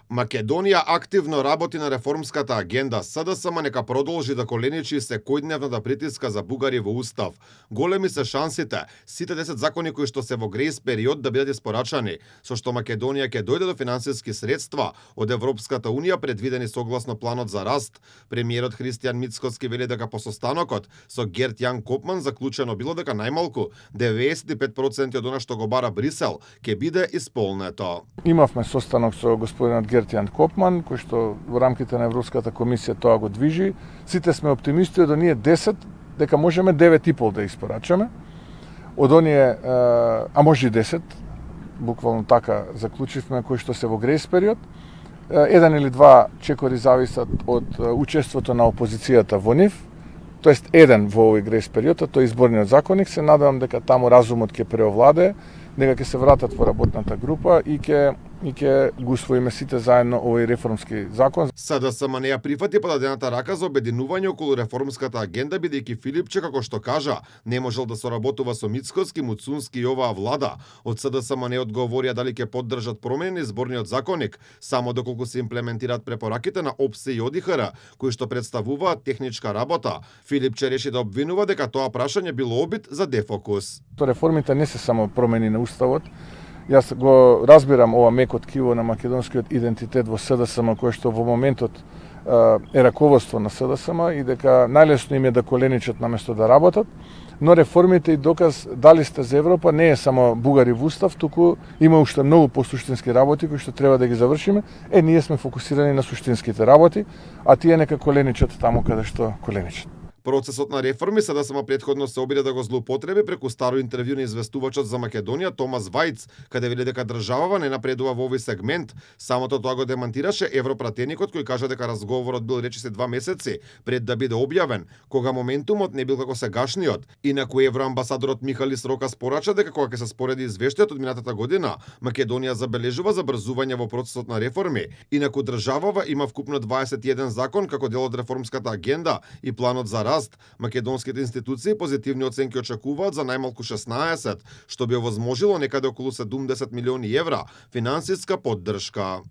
Македонија активно работи на реформската агенда. СДСМ нека продолжи да коленичи секојдневната притиска за бугари во устав. Големи се шансите сите 10 закони кои што се во грејс период да бидат испорачани, со што Македонија ќе дојде до финансиски средства од Европската унија предвидени согласно планот за раст. Премиерот Христијан Мицкоски вели дека по состанокот со Герт Јан Копман заклучено било дека најмалку 95% од она што го бара Брисел ќе биде исполнето. Имавме состанок со господинот Герт Јан Копман, кој што во рамките на Европската комисија тоа го движи. Сите сме оптимисти од оние 10, дека можеме 9,5 да испорачаме. Од оние, а може и 10, буквално така заклучивме, кои што се во грејс период. Еден или два чекори зависат од учеството на опозицијата во нив, тоест еден во овој грејс период, а тој изборниот законник. Се надевам дека таму разумот ќе преовладее, дека ќе се вратат во работната група и ќе го усвоиме сите заедно овој реформски закон. СДСМ не ја прифати подадената рака за обединување околу реформската агенда, бидејќи Филипче, како што кажа, не можел да соработува со Мицкоски, Муцунски и оваа влада. Од СДСМ не одговорија дали ќе поддржат промени на изборниот законник, само доколку се имплементираат препораките на ОПСЕ и ОДИХР, кои што представуваат техничка работа. Филипче реши да обвинува дека тоа прашање било обид за дефокус. Реформите не се само промени на уставот. Јас го разбирам ова меко ткиво на македонскиот идентитет во СДСМ, кој што во моментот е раководство на СДСМ и дека најлесно им е да коленичат наместо да работат, но реформите и доказ дали сте за Европа не е само бугари во устав, туку има уште многу посуштински работи кои што треба да ги завршиме. Ние сме фокусирани на суштинските работи, а тие нека коленичат таму каде што коленичат. Процесот на реформи СДСМ претходно се обиде да го злоупотреби преку старо интервју на известувачот за Македонија Томас Вајц, каде вели дека државава не напредува во овој сегмент. Самото тоа го демантираше европратеникот, кој кажа дека разговорот бил речиси 2 месеци пред да биде објавен, кога моментумот не бил како сегашниот. Инаку евроамбасадорот Михалис Рокас порача дека кога ќе се спореди извештајот од минатата година, Македонија забележува забрзување во процесот на реформи. Инаку државава има вкупно 21 закон како дел од реформската агенда и планот за раст. Македонските институции позитивни оценки очекуваат за најмалку 16, што би овозможило некаде околу 70 милиони евра финансиска поддршка.